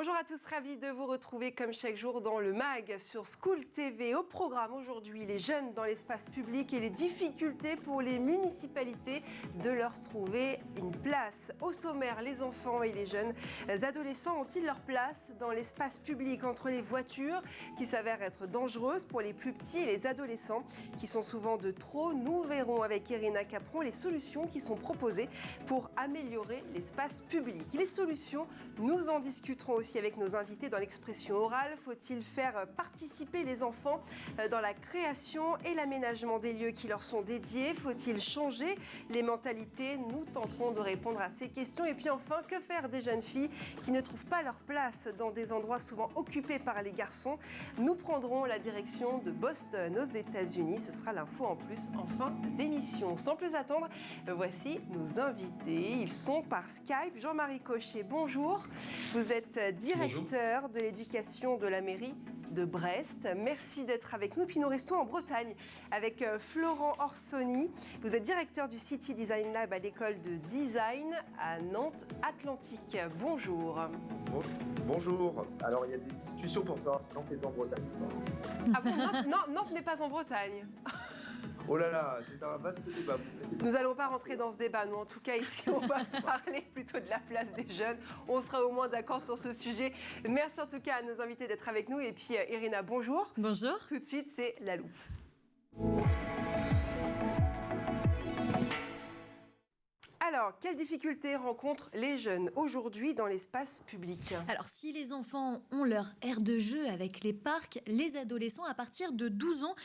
Bonjour à tous, ravis de vous retrouver comme chaque jour dans le MAG sur School TV. Au programme aujourd'hui, les jeunes dans l'espace public et les difficultés pour les municipalités de leur trouver une place. Au sommaire, les enfants et les jeunes adolescents ont-ils leur place dans l'espace public entre les voitures qui s'avèrent être dangereuses pour les plus petits et les adolescents qui sont souvent de trop? Nous verrons avec Irina Capron les solutions qui sont proposées pour améliorer l'espace public. Les solutions, nous en discuterons aussi avec nos invités dans l'expression orale. Faut-il faire participer les enfants dans la création et l'aménagement des lieux qui leur sont dédiés? Faut-il changer les mentalités? Nous tenterons de répondre à ces questions. Et puis enfin, que faire des jeunes filles qui ne trouvent pas leur place dans des endroits souvent occupés par les garçons? Nous prendrons la direction de Boston aux États-Unis. Ce sera l'info en plus en fin d'émission. Sans plus attendre, voici nos invités. Ils sont par Skype. Jean-Marie Cochet, bonjour. Vous êtes directeur de l'éducation de la mairie de Brest. Merci d'être avec nous. Puis nous restons en Bretagne avec Florent Orsoni. Vous êtes directeur du City Design Lab à l'école de design à Nantes Atlantique. Bonjour. Bonjour. Alors il y a des discussions pour savoir si Nantes est en Bretagne. Ah bon, Nantes n'est pas en Bretagne. Oh là là, c'est un vaste débat. Nous n'allons pas rentrer dans ce débat. Nous, en tout cas, ici, on va parler plutôt de la place des jeunes. On sera au moins d'accord sur ce sujet. Merci en tout cas à nos invités d'être avec nous. Et puis, Irina, bonjour. Bonjour. Tout de suite, c'est la loupe. Alors, quelles difficultés rencontrent les jeunes aujourd'hui dans l'espace public? Alors, si les enfants ont leur aire de jeu avec les parcs, les adolescents à partir de 12 ans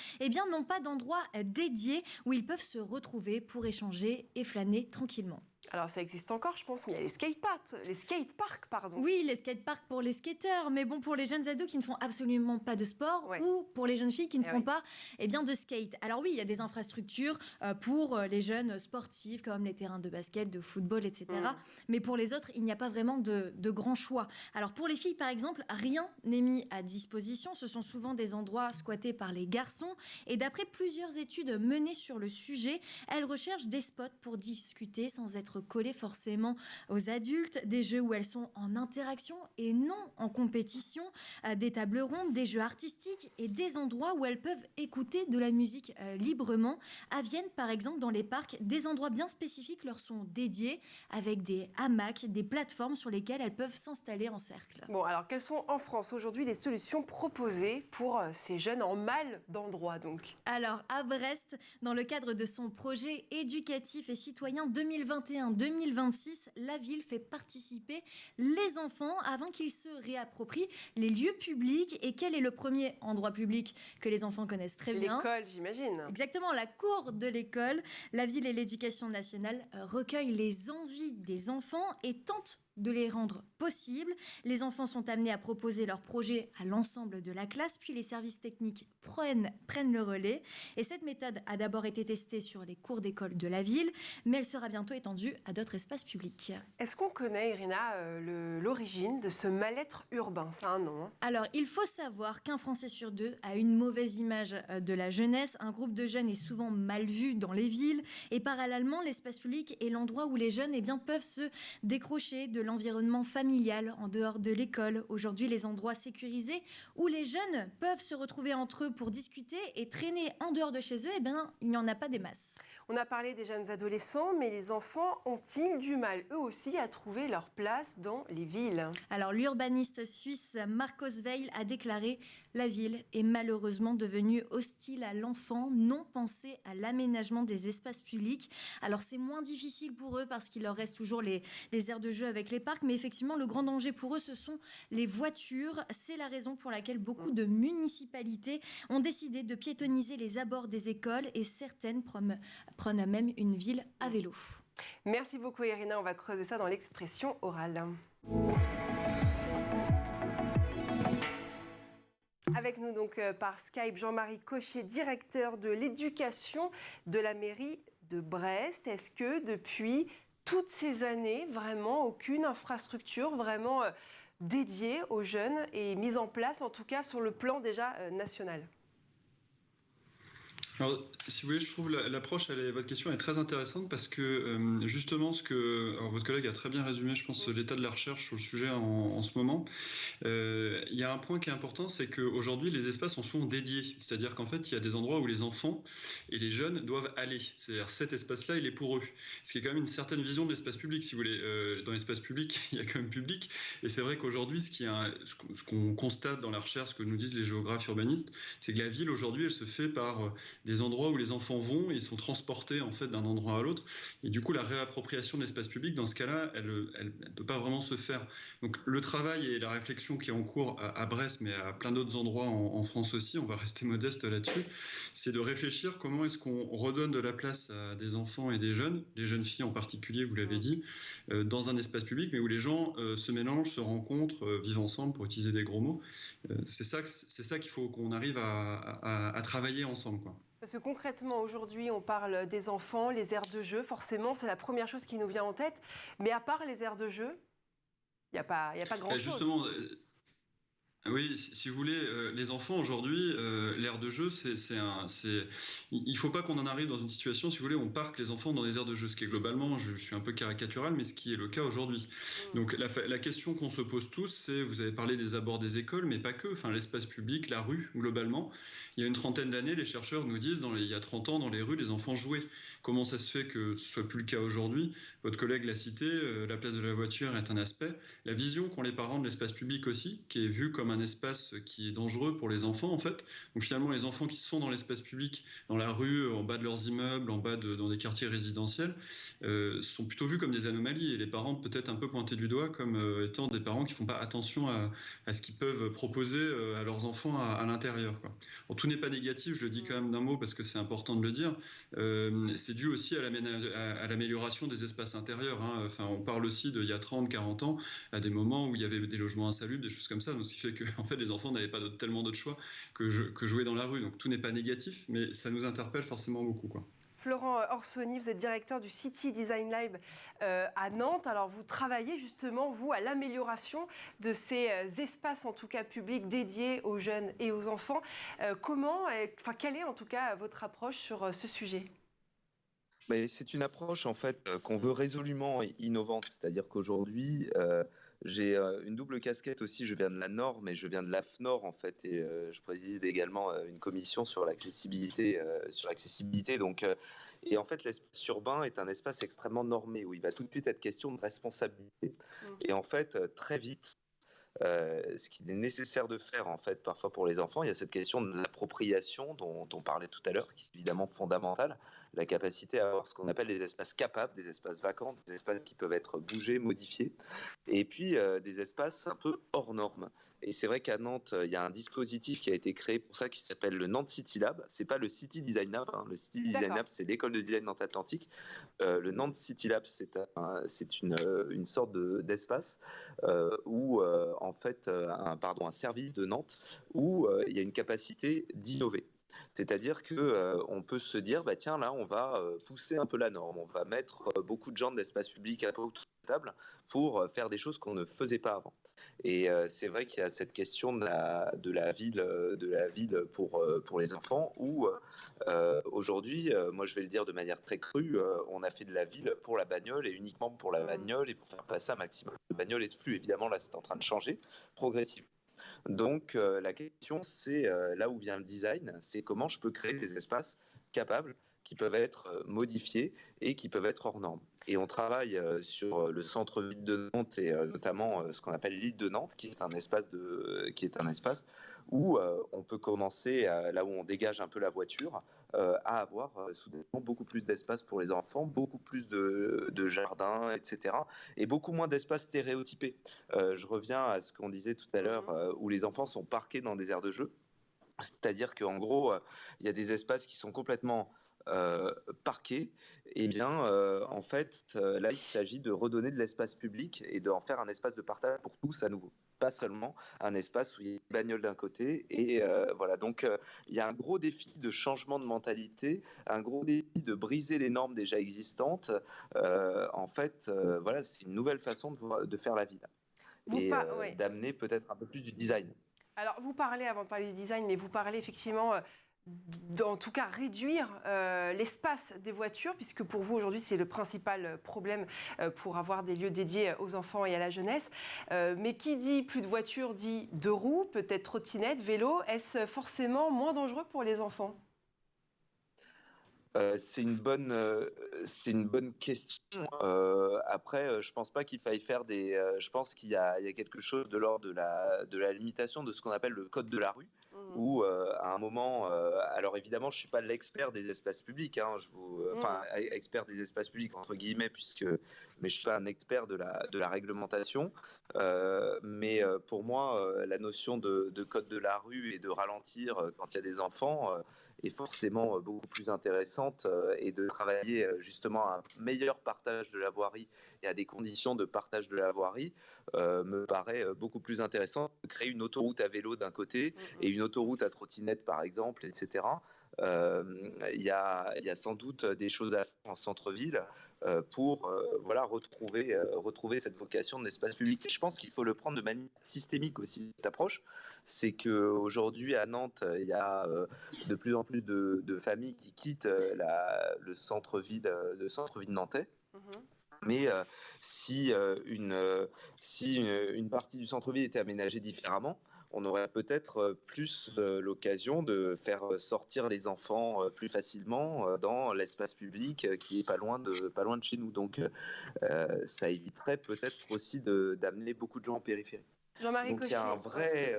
n'ont pas d'endroit dédié où ils peuvent se retrouver pour échanger et flâner tranquillement. Alors ça existe encore, je pense, mais il y a les skateparks, pardon. Oui, les skateparks pour les skateurs, mais bon, pour les jeunes ados qui ne font absolument pas de sport, ouais. Ou pour les jeunes filles qui ne font pas de skate. Alors oui, il y a des infrastructures pour les jeunes sportifs, comme les terrains de basket, de football, etc. Mais pour les autres, il n'y a pas vraiment de grand choix. Alors pour les filles, par exemple, rien n'est mis à disposition. Ce sont souvent des endroits squattés par les garçons. Et d'après plusieurs études menées sur le sujet, elles recherchent des spots pour discuter sans être collées forcément aux adultes, des jeux où elles sont en interaction et non en compétition, des tables rondes, des jeux artistiques et des endroits où elles peuvent écouter de la musique librement. À Vienne, par exemple, dans les parcs, des endroits bien spécifiques leur sont dédiés avec des hamacs, des plateformes sur lesquelles elles peuvent s'installer en cercle. Bon, alors quelles sont en France aujourd'hui les solutions proposées pour ces jeunes en mal d'endroit donc? Alors, à Brest, dans le cadre de son projet éducatif et citoyen 2021-2026, la ville fait participer les enfants avant qu'ils se réapproprient les lieux publics. Et quel est le premier endroit public que les enfants connaissent très bien? L'école, j'imagine. Exactement, la cour de l'école. La ville et l'éducation nationale recueillent les envies des enfants et tentent de les rendre possibles. Les enfants sont amenés à proposer leurs projets à l'ensemble de la classe, puis les services techniques prennent le relais. Et cette méthode a d'abord été testée sur les cours d'école de la ville, mais elle sera bientôt étendue à d'autres espaces publics. Est-ce qu'on connaît, Irina, l'origine de ce mal-être urbain? Ça a un nom, hein. Alors, il faut savoir qu'un Français sur deux a une mauvaise image de la jeunesse. Un groupe de jeunes est souvent mal vu dans les villes. Et parallèlement, l'espace public est l'endroit où les jeunes peuvent se décrocher de l'environnement familial en dehors de l'école. Aujourd'hui, les endroits sécurisés où les jeunes peuvent se retrouver entre eux pour discuter et traîner en dehors de chez eux, il n'y en a pas des masses. On a parlé des jeunes adolescents, mais les enfants ont-ils du mal, eux aussi, à trouver leur place dans les villes? Alors, l'urbaniste suisse Marcos Weil a déclaré « La ville est malheureusement devenue hostile à l'enfant, non pensée à l'aménagement des espaces publics. » Alors, c'est moins difficile pour eux parce qu'il leur reste toujours les aires de jeu avec les parcs, mais effectivement, le grand danger pour eux, ce sont les voitures. C'est la raison pour laquelle beaucoup de municipalités ont décidé de piétonniser les abords des écoles et certaines prennent même une ville à vélo. Merci beaucoup, Irina. On va creuser ça dans l'expression orale. Avec nous donc par Skype, Jean-Marie Cochet, directeur de l'éducation de la mairie de Brest. Est-ce que depuis toutes ces années, vraiment aucune infrastructure vraiment dédiée aux jeunes est mise en place, en tout cas sur le plan déjà national? Alors, si vous voulez, je trouve l'approche, votre question est très intéressante parce que justement, alors votre collègue a très bien résumé, je pense, l'état de la recherche sur le sujet en ce moment. Il y a un point qui est important, c'est qu'aujourd'hui, les espaces sont souvent dédiés. C'est-à-dire qu'en fait, il y a des endroits où les enfants et les jeunes doivent aller. C'est-à-dire cet espace-là, il est pour eux. Ce qui est quand même une certaine vision de l'espace public, si vous voulez. Dans l'espace public, il y a quand même public. Et c'est vrai qu'aujourd'hui, ce qu'on constate dans la recherche, ce que nous disent les géographes urbanistes, c'est que la ville, aujourd'hui, elle se fait par des endroits où les enfants vont et ils sont transportés en fait d'un endroit à l'autre. Et du coup, la réappropriation de l'espace public, dans ce cas-là, elle ne peut pas vraiment se faire. Donc le travail et la réflexion qui est en cours à Brest, mais à plein d'autres endroits en France aussi, on va rester modeste là-dessus, c'est de réfléchir comment est-ce qu'on redonne de la place à des enfants et des jeunes filles en particulier, vous l'avez dit, dans un espace public, mais où les gens se mélangent, se rencontrent, vivent ensemble, pour utiliser des gros mots. C'est ça qu'il faut qu'on arrive à travailler ensemble, quoi. Parce que concrètement, aujourd'hui, on parle des enfants, les aires de jeu. Forcément, c'est la première chose qui nous vient en tête. Mais à part les aires de jeu, il n'y a pas grand-chose. Justement, oui, si vous voulez, les enfants aujourd'hui, l'aire de jeu, il faut pas qu'on en arrive dans une situation, si vous voulez, on parque les enfants dans des aires de jeu, ce qui est globalement, je suis un peu caricatural, mais ce qui est le cas aujourd'hui. Donc la question qu'on se pose tous, c'est, vous avez parlé des abords des écoles, mais pas que, enfin l'espace public, la rue, globalement. Il y a une trentaine d'années, les chercheurs nous disent, il y a 30 ans, dans les rues, les enfants jouaient. Comment ça se fait que ce soit plus le cas aujourd'hui? Votre collègue l'a cité, la place de la voiture est un aspect. La vision qu'ont les parents de l'espace public aussi, qui est vue comme un espace qui est dangereux pour les enfants, en fait. Donc finalement, les enfants qui sont dans l'espace public, dans la rue, en bas de leurs immeubles, dans des quartiers résidentiels, sont plutôt vus comme des anomalies. Et les parents peut-être un peu pointés du doigt comme étant des parents qui ne font pas attention à ce qu'ils peuvent proposer à leurs enfants à l'intérieur, quoi. Bon, tout n'est pas négatif, je le dis quand même d'un mot parce que c'est important de le dire. C'est dû aussi à l'amélioration des espaces intérieurs, hein. Enfin, on parle aussi d'il y a 30, 40 ans, à des moments où il y avait des logements insalubres, des choses comme ça. Donc, ce qui fait que en fait, les enfants n'avaient pas tellement d'autres choix que jouer dans la rue. Donc, tout n'est pas négatif, mais ça nous interpelle forcément beaucoup, quoi. Florent Orsoni, vous êtes directeur du City Design Lab à Nantes. Alors, vous travaillez justement, vous, à l'amélioration de ces espaces, en tout cas publics, dédiés aux jeunes et aux enfants. Quelle est en tout cas votre approche sur ce sujet ? C'est une approche en fait qu'on veut résolument innovante, c'est-à-dire qu'aujourd'hui j'ai une double casquette aussi. Je viens de la Nord, mais je viens de l'AFNOR en fait, et je préside également une commission sur l'accessibilité. Donc, et en fait, l'espace urbain est un espace extrêmement normé où il va tout de suite être question de responsabilité. Et en fait, très vite. Ce qu'il est nécessaire de faire en fait parfois pour les enfants, il y a cette question de l'appropriation dont on parlait tout à l'heure, qui est évidemment fondamentale, la capacité à avoir ce qu'on appelle des espaces capables, des espaces vacants, des espaces qui peuvent être bougés, modifiés, et puis des espaces un peu hors normes. Et c'est vrai qu'à Nantes, il y a un dispositif qui a été créé pour ça qui s'appelle le Nantes City Lab. C'est pas le City Design Lab, hein. Le City Design Lab, c'est l'école de design Nantes Atlantique. Le Nantes City Lab, c'est une sorte d'espace où en fait un service de Nantes où il y a une capacité d'innover. C'est-à-dire qu'on peut se dire, tiens, là, on va pousser un peu la norme, on va mettre beaucoup de gens de l'espace public à autour de la table pour faire des choses qu'on ne faisait pas avant. Et c'est vrai qu'il y a cette question de la ville pour les enfants où aujourd'hui, moi je vais le dire de manière très crue, on a fait de la ville pour la bagnole et uniquement pour la bagnole et pour faire passer un maximum de bagnoles et de flux. Évidemment, là, c'est en train de changer progressivement. Donc la question, c'est là où vient le design, c'est comment je peux créer des espaces capables qui peuvent être modifiés et qui peuvent être hors normes. Et on travaille sur le centre-ville de Nantes et notamment ce qu'on appelle l'île de Nantes, qui est un espace où on peut commencer, là où on dégage un peu la voiture, à avoir soudainement beaucoup plus d'espace pour les enfants, beaucoup plus de jardins, etc. Et beaucoup moins d'espace stéréotypés. Je reviens à ce qu'on disait tout à l'heure, où les enfants sont parqués dans des aires de jeu. C'est-à-dire qu'en gros, il y a des espaces qui sont complètement parqués. Eh bien, en fait, là, il s'agit de redonner de l'espace public et d'en faire un espace de partage pour tous à nouveau. Pas seulement un espace où il y a une bagnole d'un côté. Et voilà, donc il y a un gros défi de changement de mentalité, un gros défi de briser les normes déjà existantes. En fait, voilà, c'est une nouvelle façon de faire la ville. D'amener peut-être un peu plus du design. Alors, vous parlez, avant de parler du design, mais vous parlez effectivement en tout cas réduire l'espace des voitures, puisque pour vous aujourd'hui c'est le principal problème pour avoir des lieux dédiés aux enfants et à la jeunesse. Mais qui dit plus de voitures dit deux roues, peut-être trottinette, vélo. Est-ce forcément moins dangereux pour les enfants ? C'est une bonne question. Après, je pense pas qu'il faille faire des. Je pense qu'il y a quelque chose de l'ordre de la limitation de ce qu'on appelle le code de la rue, où à un moment, alors évidemment, je suis pas l'expert des espaces publics, hein, enfin expert des espaces publics entre guillemets, mais je suis pas un expert de la réglementation. Mais pour moi, la notion de code de la rue et de ralentir quand il y a des enfants est forcément beaucoup plus intéressante, et de travailler justement à un meilleur partage de la voirie et à des conditions de partage de la voirie me paraît beaucoup plus intéressant de créer une autoroute à vélo d'un côté et une autoroute à trottinette par exemple, etc. Il y a sans doute des choses à faire en centre-ville pour voilà, retrouver cette vocation de l'espace public. Et je pense qu'il faut le prendre de manière systémique aussi, cette approche. C'est qu'aujourd'hui, à Nantes, il y a de plus en plus de familles qui quittent le centre-ville nantais. Mais si une partie du centre-ville était aménagée différemment, on aurait peut-être plus l'occasion de faire sortir les enfants plus facilement dans l'espace public qui est pas loin de chez nous. Donc ça éviterait peut-être aussi d'amener beaucoup de gens en périphérie. Jean-Marie Donc il y a un vrai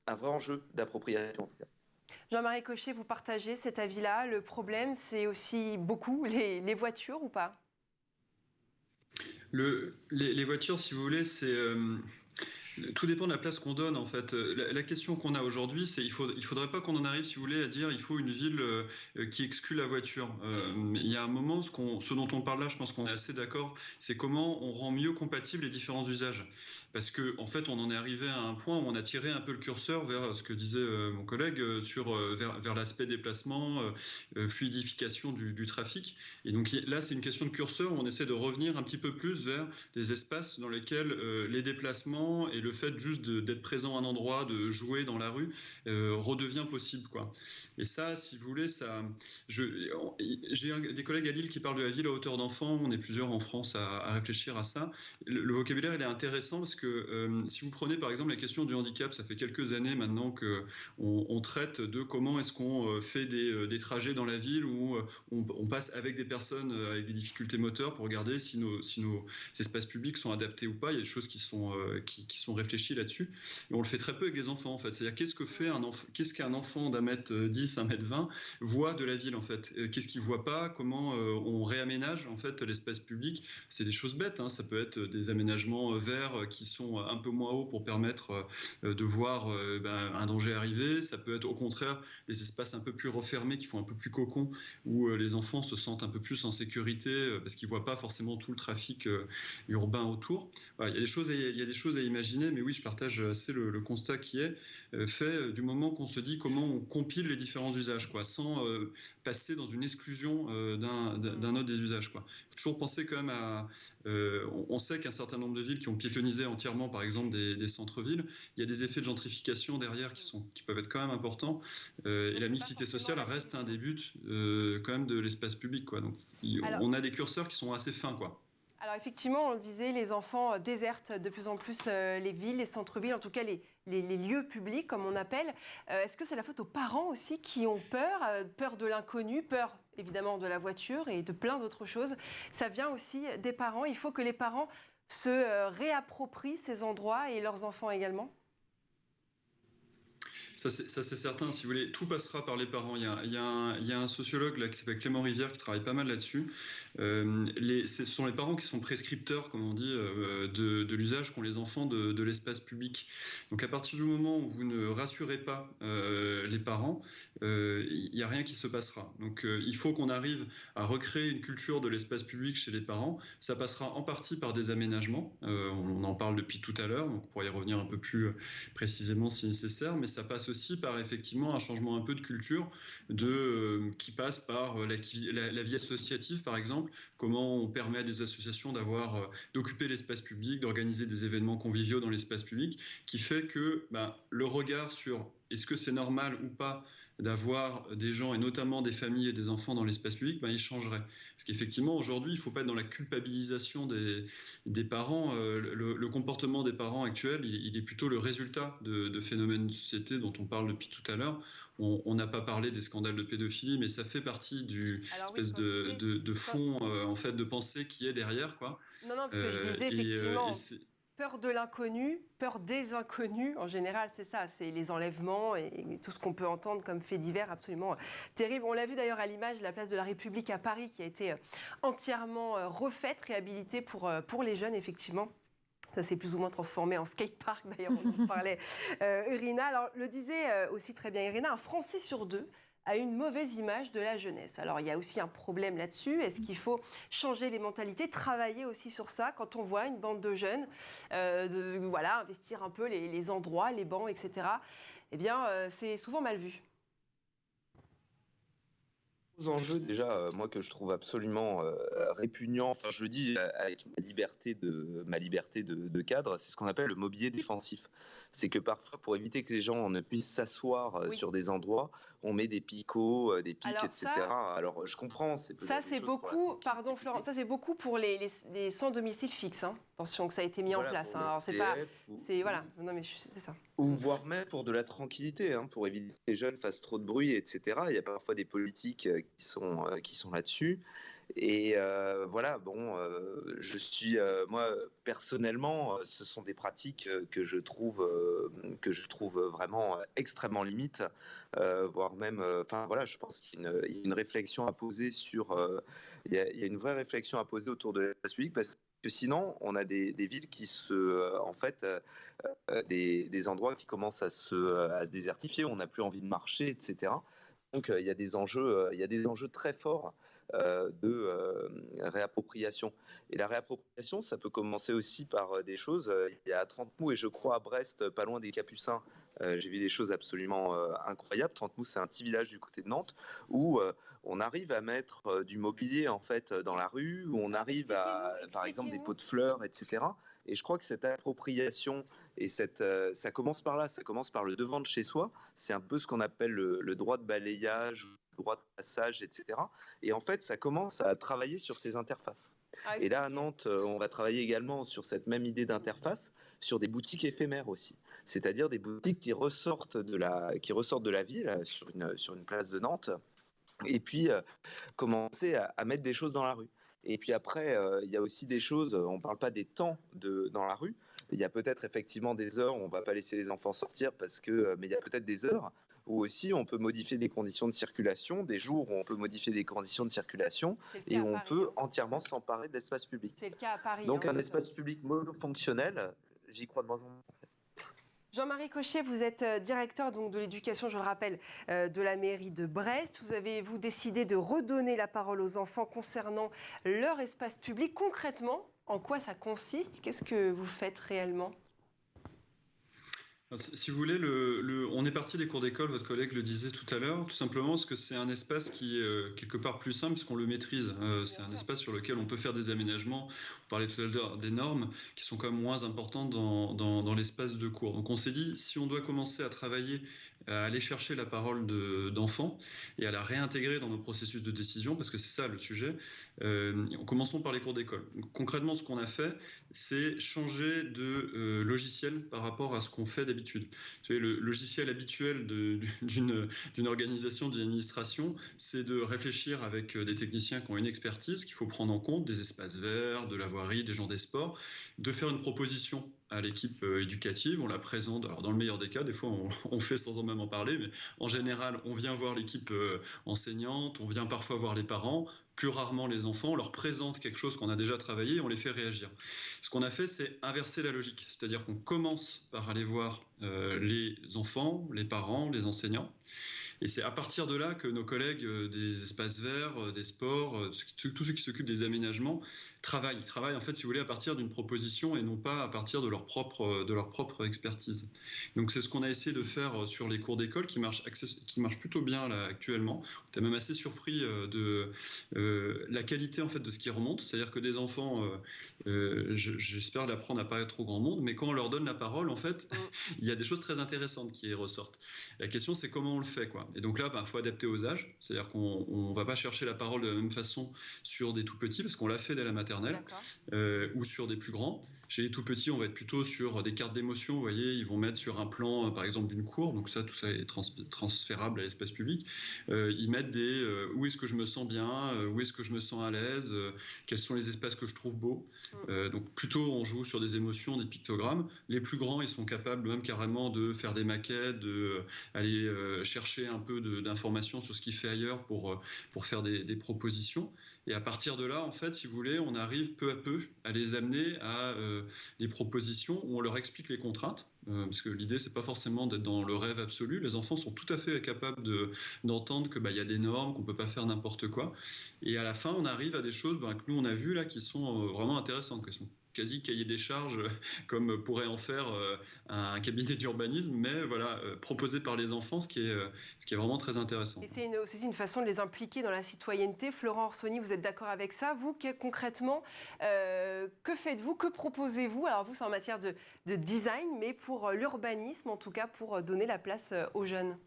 enjeu d'appropriation. Jean-Marie Cochet, vous partagez cet avis-là. Le problème, c'est aussi beaucoup les voitures ou pas ? Les voitures, si vous voulez, tout dépend de la place qu'on donne en fait. La question qu'on a aujourd'hui, c'est il faudrait pas qu'on en arrive, si vous voulez, à dire il faut une ville qui exclut la voiture. Il y a un moment, ce dont on parle là, je pense qu'on est assez d'accord, c'est comment on rend mieux compatibles les différents usages. Parce que en fait, on en est arrivé à un point où on a tiré un peu le curseur vers ce que disait mon collègue vers l'aspect déplacement, fluidification du trafic. Et donc là, c'est une question de curseur où on essaie de revenir un petit peu plus vers des espaces dans lesquels les déplacements et le fait juste d'être présent à un endroit, de jouer dans la rue, redevient possible, quoi. Et ça, si vous voulez, j'ai des collègues à Lille qui parlent de la ville à hauteur d'enfant. On est plusieurs en France à réfléchir à ça. Le vocabulaire, il est intéressant parce que si vous prenez par exemple la question du handicap, ça fait quelques années maintenant qu'on traite de comment est-ce qu'on fait des trajets dans la ville où on passe avec des personnes avec des difficultés moteurs pour regarder si nos espaces publics sont adaptés ou pas. Il y a des choses qui sont réfléchies là-dessus. Et on le fait très peu avec les enfants en fait. C'est-à-dire qu'est-ce qu'un enfant d'un mètre 10, 1 mètre 20 voit de la ville en fait. Qu'est-ce qu'il voit pas, comment on réaménage en fait l'espace public. C'est des choses bêtes, hein. Ça peut être des aménagements verts qui sont un peu moins hauts pour permettre de voir un danger arriver. Ça peut être au contraire des espaces un peu plus refermés qui font un peu plus cocon où les enfants se sentent un peu plus en sécurité parce qu'ils voient pas forcément tout le trafic urbain autour. Voilà, il y a des choses à imaginer, mais oui, je partage assez le constat qui est fait du moment qu'on se dit comment on compile les différents usages, quoi, sans passer dans une exclusion d'un autre des usages, quoi. Il faut toujours penser quand même on sait qu'un certain nombre de villes qui ont piétonnisé entièrement, par exemple, des centres-villes, il y a des effets de gentrification derrière qui peuvent être quand même importants. Et la mixité sociale reste un des buts quand même de l'espace public, quoi. Donc, on a des curseurs qui sont assez fins, quoi. Alors effectivement, on le disait, les enfants désertent de plus en plus les villes, les centres-villes, en tout cas les lieux publics, comme on appelle. Est-ce que c'est la faute aux parents aussi qui ont peur de l'inconnu, peur évidemment de la voiture et de plein d'autres choses? Ça vient aussi des parents. Il faut que les parents se réapproprient ces endroits et leurs enfants également. Ça c'est certain, si vous voulez, tout passera par les parents. Il y a un sociologue là, qui s'appelle Clément Rivière qui travaille pas mal là-dessus. Ce sont les parents qui sont prescripteurs, comme on dit, de l'usage qu'ont les enfants de l'espace public. Donc à partir du moment où vous ne rassurez pas les parents, il n'y a rien qui se passera. Donc il faut qu'on arrive à recréer une culture de l'espace public chez les parents. Ça passera en partie par des aménagements. On en parle depuis tout à l'heure, donc on pourra y revenir un peu plus précisément si nécessaire, mais ça passe aussi par effectivement un changement un peu de culture qui passe par la vie associative, par exemple. Comment on permet à des associations d'occuper l'espace public, d'organiser des événements conviviaux dans l'espace public, qui fait que le regard sur est-ce que c'est normal ou pas d'avoir des gens, et notamment des familles et des enfants dans l'espace public, il changerait. Parce qu'effectivement, aujourd'hui, il ne faut pas être dans la culpabilisation des parents. Le comportement des parents actuels, il est plutôt le résultat de phénomènes de société dont on parle depuis tout à l'heure. On n'a pas parlé des scandales de pédophilie, mais ça fait partie du espèce de fond en fait, de pensée qui est derrière, quoi. Non, parce que je disais effectivement... Peur de l'inconnu, peur des inconnus, en général, c'est ça, c'est les enlèvements et tout ce qu'on peut entendre comme fait divers absolument terrible. On l'a vu d'ailleurs à l'image de la place de la République à Paris qui a été entièrement refaite, réhabilitée pour les jeunes, effectivement. Ça s'est plus ou moins transformé en skatepark, d'ailleurs, on en parlait Irina. Alors, le disait aussi très bien Irina, un Français sur 2 a une mauvaise image de la jeunesse. Alors, il y a aussi un problème là-dessus. Est-ce qu'il faut changer les mentalités, travailler aussi sur ça quand on voit une bande de jeunes, investir un peu les endroits, les bancs, etc. Eh bien, c'est souvent mal vu. Enjeux déjà, moi que je trouve absolument répugnant, enfin je le dis avec ma liberté de cadre, c'est ce qu'on appelle le mobilier défensif. C'est que parfois, pour éviter que les gens ne puissent s'asseoir sur des endroits, on met des picots, des pics, etc. Alors je comprends. Ça c'est beaucoup, pardon Florent, ça c'est beaucoup pour les sans domicile fixe. Hein. Attention que ça a été mis en place. Hein. Alors c'est pas, non mais c'est ça. Ou voire même pour de la tranquillité, hein, pour éviter que les jeunes fassent trop de bruit, etc. Il y a parfois des politiques qui sont là-dessus. Et je suis, moi, personnellement, ce sont des pratiques que je trouve vraiment extrêmement limites, voire même, je pense qu'il y a une réflexion à poser il y a une vraie réflexion à poser autour de l'espace public, parce que sinon, on a des villes qui des endroits qui commencent à se désertifier, on n'a plus envie de marcher, etc. Donc, il y a des enjeux très forts de réappropriation. Et la réappropriation, ça peut commencer aussi par des choses. Il y a Trente-Mous et je crois à Brest, pas loin des Capucins, j'ai vu des choses absolument incroyables. Trente-Mous, c'est un petit village du côté de Nantes où on arrive à mettre du mobilier en fait dans la rue, où on arrive à, par exemple, des pots de fleurs, etc. Et je crois que cette appropriation et ça commence par là, ça commence par le devant de chez soi. C'est un peu ce qu'on appelle le droit de balayage, le droit de passage, etc. Et en fait, ça commence à travailler sur ces interfaces. Et là, à Nantes, on va travailler également sur cette même idée d'interface, sur des boutiques éphémères aussi. C'est-à-dire des boutiques qui ressortent de la ville, sur une place de Nantes, et puis commencer à mettre des choses dans la rue. Et puis après, il y a aussi des choses, on ne parle pas des temps dans la rue, il y a peut-être effectivement des heures où on ne va pas laisser les enfants sortir, mais il y a peut-être des heures où aussi on peut modifier des conditions de circulation, des jours où on peut modifier des conditions de circulation et où on peut entièrement s'emparer de l'espace public. C'est le cas à Paris. Donc un espace public monofonctionnel, j'y crois de moins en moins. Jean-Marie Cochet, vous êtes directeur donc, de l'éducation, je le rappelle, de la mairie de Brest. Vous avez décidé de redonner la parole aux enfants concernant leur espace public. Concrètement, en quoi ça consiste? Qu'est-ce que vous faites réellement? Si vous voulez, on est parti des cours d'école, votre collègue le disait tout à l'heure, tout simplement parce que c'est un espace qui est quelque part plus simple, parce qu'on le maîtrise. C'est un espace sur lequel on peut faire des aménagements. On parlait tout à l'heure des normes, qui sont quand même moins importantes dans l'espace de cours. Donc on s'est dit, si on doit commencer à travailler, à aller chercher la parole d'enfants et à la réintégrer dans nos processus de décision, parce que c'est ça le sujet, commençons par les cours d'école. Concrètement, ce qu'on a fait, c'est changer de logiciel par rapport à ce qu'on fait d'habitude. Vous savez, le logiciel habituel d'une organisation, d'une administration, c'est de réfléchir avec des techniciens qui ont une expertise, qu'il faut prendre en compte, des espaces verts, de la voirie, des gens des sports, de faire une proposition à l'équipe éducative, on la présente, alors dans le meilleur des cas, des fois on fait sans en même en parler, mais en général on vient voir l'équipe enseignante, on vient parfois voir les parents, plus rarement les enfants, on leur présente quelque chose qu'on a déjà travaillé et on les fait réagir. Ce qu'on a fait, c'est inverser la logique, c'est-à-dire qu'on commence par aller voir les enfants, les parents, les enseignants, Et c'est à partir de là que nos collègues des espaces verts, des sports, tous ceux qui s'occupent des aménagements, travaillent. Ils travaillent, en fait, si vous voulez, à partir d'une proposition et non pas à partir de leur propre expertise. Donc, c'est ce qu'on a essayé de faire sur les cours d'école qui marche plutôt bien là, actuellement. On était même assez surpris de la qualité, en fait, de ce qui remonte. C'est-à-dire que des enfants, j'espère l'apprendre à pas trop grand monde, mais quand on leur donne la parole, en fait, il y a des choses très intéressantes qui ressortent. La question, c'est comment on le fait, quoi. Et donc là, faut adapter aux âges. C'est-à-dire qu'on ne va pas chercher la parole de la même façon sur des tout petits, parce qu'on l'a fait dès la maternelle, ou sur des plus grands. Chez les tout petits, on va être plutôt sur des cartes d'émotion. Vous voyez, ils vont mettre sur un plan, par exemple, d'une cour. Donc ça, tout ça est transférable à l'espace public. Ils mettent où est-ce que je me sens bien, où est-ce que je me sens à l'aise, quels sont les espaces que je trouve beaux. Donc plutôt, on joue sur des émotions, des pictogrammes. Les plus grands, ils sont capables même carrément de faire des maquettes, d'aller chercher un peu d'informations sur ce qu'il fait ailleurs pour faire des propositions. Et à partir de là, en fait, si vous voulez, on arrive peu à peu à les amener à des propositions où on leur explique les contraintes. Parce que l'idée, c'est pas forcément d'être dans le rêve absolu. Les enfants sont tout à fait capables d'entendre que y a des normes, qu'on peut pas faire n'importe quoi. Et à la fin, on arrive à des choses que nous, on a vues là, qui sont vraiment intéressantes, qui sont quasi cahier des charges, comme pourrait en faire un cabinet d'urbanisme, mais voilà, proposé par les enfants, ce qui est vraiment très intéressant. Et c'est aussi une façon de les impliquer dans la citoyenneté. Florent Orsoni, vous êtes d'accord avec ça? Vous, concrètement, que faites-vous? Que proposez-vous? Alors vous, c'est en matière de design, mais pour l'urbanisme, en tout cas, pour donner la place aux jeunes.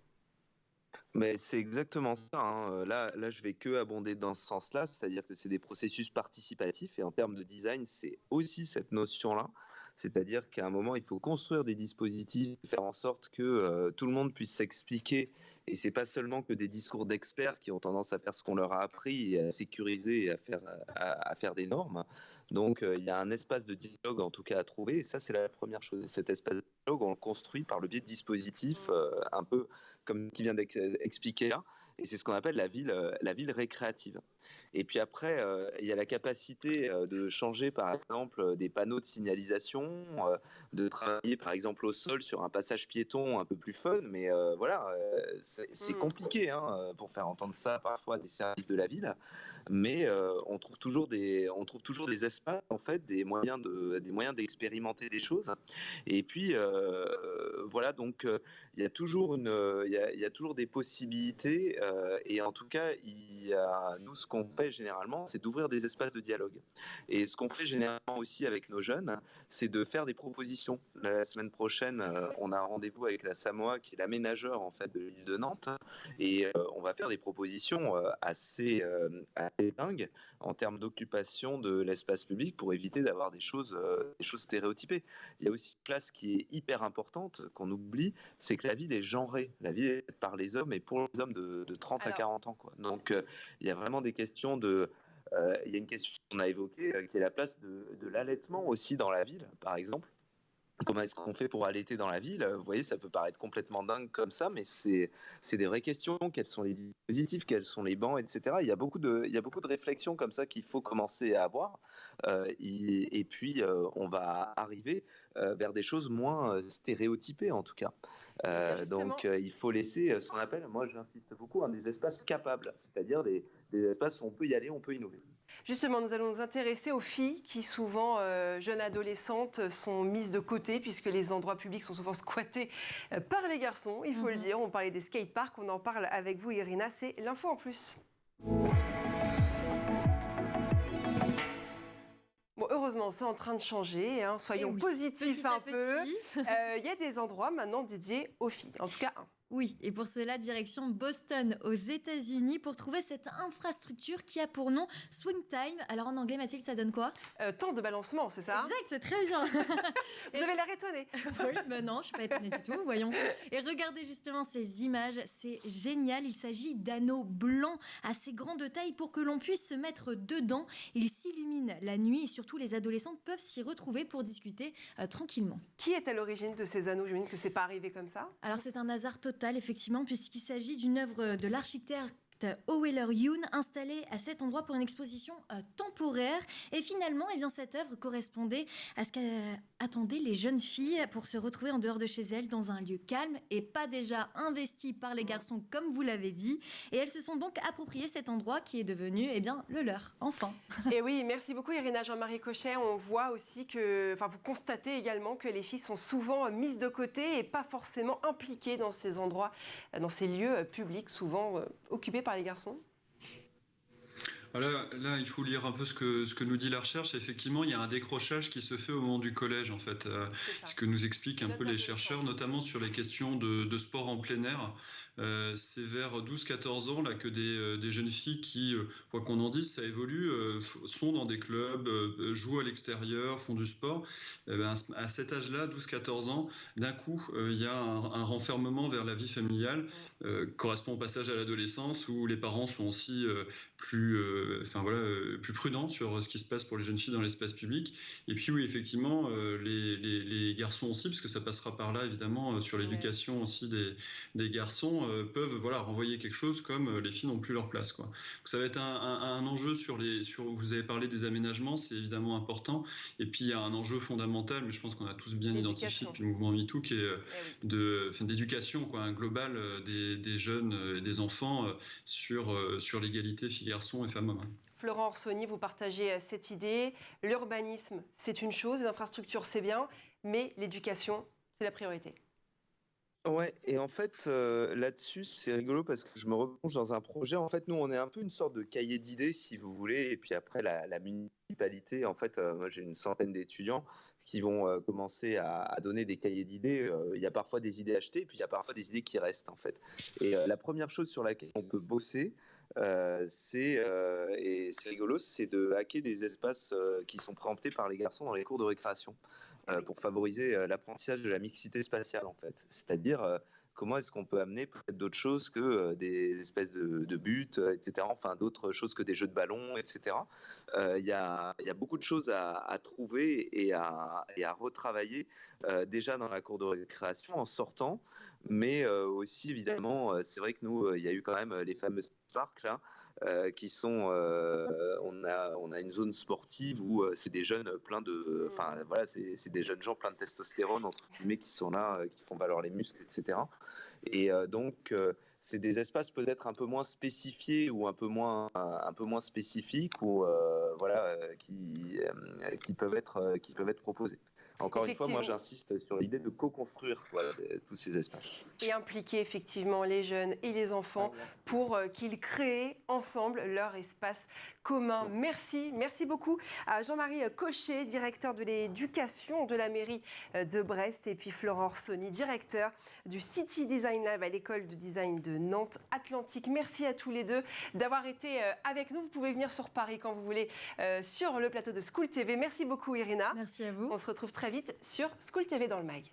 Mais c'est exactement ça, hein. Là, je vais que abonder dans ce sens-là, c'est-à-dire que c'est des processus participatifs et en termes de design, c'est aussi cette notion-là. C'est-à-dire qu'à un moment, il faut construire des dispositifs, faire en sorte que tout le monde puisse s'expliquer. Et c'est pas seulement que des discours d'experts qui ont tendance à faire ce qu'on leur a appris et à sécuriser et à faire des normes. Donc, il y a un espace de dialogue, en tout cas, à trouver. Et ça, c'est la première chose. Cet espace de dialogue, on le construit par le biais de dispositifs, un peu comme qui vient d'expliquer là. Et c'est ce qu'on appelle la ville récréative. Et puis après, il y a la capacité de changer, par exemple, des panneaux de signalisation, de travailler, par exemple, au sol sur un passage piéton un peu plus fun. Mais voilà, c'est compliqué pour faire entendre ça parfois des services de la ville. Mais on trouve toujours des espaces, en fait, des moyens d'expérimenter des choses. Et puis voilà, donc il y a toujours des possibilités. Et en tout cas, nous, ce qu'on fait généralement, c'est d'ouvrir des espaces de dialogue. Et ce qu'on fait généralement aussi avec nos jeunes, c'est de faire des propositions. La semaine prochaine, on a un rendez-vous avec la Samoa, qui est l'aménageur en fait de l'île de Nantes, et on va faire des propositions assez dingues en termes d'occupation de l'espace public pour éviter d'avoir des choses stéréotypées. Il y a aussi une place qui est hyper importante qu'on oublie, c'est que la ville est genrée. La ville est par les hommes et pour les hommes de 30 à 40 ans, quoi. Donc il y a vraiment des questions il y a une question qu'on a évoquée qui est la place de l'allaitement aussi dans la ville, par exemple. Comment est-ce qu'on fait pour allaiter dans la ville? Vous voyez, ça peut paraître complètement dingue comme ça, mais c'est des vraies questions. Quels sont les dispositifs? Quels sont les bancs, etc. Il y a beaucoup de réflexions comme ça qu'il faut commencer à avoir. Et puis, on va arriver vers des choses moins stéréotypées, en tout cas. Donc, il faut laisser ce qu'on appelle, moi j'insiste beaucoup, des espaces capables, c'est-à-dire des espaces où on peut y aller, on peut innover. Justement, nous allons nous intéresser aux filles qui, souvent jeunes adolescentes, sont mises de côté puisque les endroits publics sont souvent squattés par les garçons, il faut le dire. On parlait des skateparks, on en parle avec vous, Irina, c'est l'info en plus. Bon, heureusement, c'est en train de changer, soyons positifs un peu. Il y a des endroits maintenant dédiés aux filles, en tout cas un. Oui, et pour cela, direction Boston, aux États-Unis, pour trouver cette infrastructure qui a pour nom Swing Time. Alors en anglais, Mathilde, ça donne quoi? Temps de balancement, c'est ça? Exact, c'est très bien. Vous avez l'air étonnée. Oui, mais non, je ne suis pas étonnée du tout, voyons. Et regardez justement ces images, c'est génial. Il s'agit d'anneaux blancs assez grands de taille pour que l'on puisse se mettre dedans. Ils s'illuminent la nuit et surtout les adolescentes peuvent s'y retrouver pour discuter tranquillement. Qui est à l'origine de ces anneaux? J'imagine que ce n'est pas arrivé comme ça. Alors c'est un hasard total, effectivement, puisqu'il s'agit d'une œuvre de l'architecte Oweller Youn, installée à cet endroit pour une exposition temporaire. Et finalement, eh bien, cette œuvre correspondait à ce qu'attendaient les jeunes filles pour se retrouver en dehors de chez elles dans un lieu calme et pas déjà investi par les garçons, comme vous l'avez dit. Et elles se sont donc approprié cet endroit qui est devenu eh bien, le leur, enfin. Et oui, merci beaucoup Irina. Jean-Marie Cochet. On voit aussi que, vous constatez également que les filles sont souvent mises de côté et pas forcément impliquées dans ces endroits, dans ces lieux publics, souvent occupés par les garçons. Là, il faut lire un peu ce que nous dit la recherche. Effectivement, il y a un décrochage qui se fait au moment du collège, en fait. Ce que nous expliquent un peu les chercheurs, notamment sur les questions de sport en plein air. C'est vers 12-14 ans là, que des jeunes filles qui, quoi qu'on en dise, ça évolue, sont dans des clubs, jouent à l'extérieur, font du sport. À cet âge-là, 12-14 ans, d'un coup, il y a un renfermement vers la vie familiale, correspond au passage à l'adolescence où les parents sont aussi plus prudents sur ce qui se passe pour les jeunes filles dans l'espace public. Et puis oui, effectivement, les garçons aussi, parce que ça passera par là, évidemment, sur l'éducation aussi des garçons, peuvent renvoyer quelque chose comme les filles n'ont plus leur place, quoi. Donc, ça va être un enjeu vous avez parlé des aménagements, c'est évidemment important. Et puis il y a un enjeu fondamental, mais je pense qu'on a tous bien identifié depuis le mouvement MeToo, qui est d'éducation, globale des jeunes et des enfants sur l'égalité filles-garçons et femmes-hommes. Florent Orsoni, vous partagez cette idée. L'urbanisme, c'est une chose, les infrastructures, c'est bien, mais l'éducation, c'est la priorité. Ouais, et en fait, là-dessus, c'est rigolo parce que je me replonge dans un projet. En fait, nous, on est un peu une sorte de cahier d'idées, si vous voulez. Et puis après, la municipalité, en fait, moi, j'ai une centaine d'étudiants qui vont commencer à donner des cahiers d'idées. Il y a parfois des idées achetées, puis il y a parfois des idées qui restent, en fait. Et la première chose sur laquelle on peut bosser, et c'est rigolo, c'est de hacker des espaces qui sont préemptés par les garçons dans les cours de récréation. Pour favoriser l'apprentissage de la mixité spatiale, en fait. C'est-à-dire, comment est-ce qu'on peut amener peut-être d'autres choses que des espèces de buts, etc., enfin d'autres choses que des jeux de ballon, etc. Il y a beaucoup de choses à trouver et à retravailler déjà dans la cour de récréation en sortant, mais aussi, évidemment, c'est vrai que nous, il y a eu quand même les fameux parcs, là, qui sont, on a une zone sportive où c'est des jeunes pleins de, c'est des jeunes gens pleins de testostérone entre guillemets qui sont là, qui font valoir les muscles, etc. Et donc c'est des espaces peut-être un peu moins spécifiés ou un peu moins spécifiques ou qui peuvent être proposés. Encore une fois, moi j'insiste sur l'idée de co-construire tous ces espaces. Et impliquer effectivement les jeunes et les enfants pour qu'ils créent ensemble leur espace commun. Merci beaucoup à Jean-Marie Cochet, directeur de l'éducation de la mairie de Brest, et puis Florent Orsoni, directeur du City Design Lab à l'école de design de Nantes Atlantique. Merci à tous les deux d'avoir été avec nous. Vous pouvez venir sur Paris quand vous voulez sur le plateau de School TV. Merci beaucoup Irina. Merci à vous. On se retrouve très vite sur School TV dans le MAG.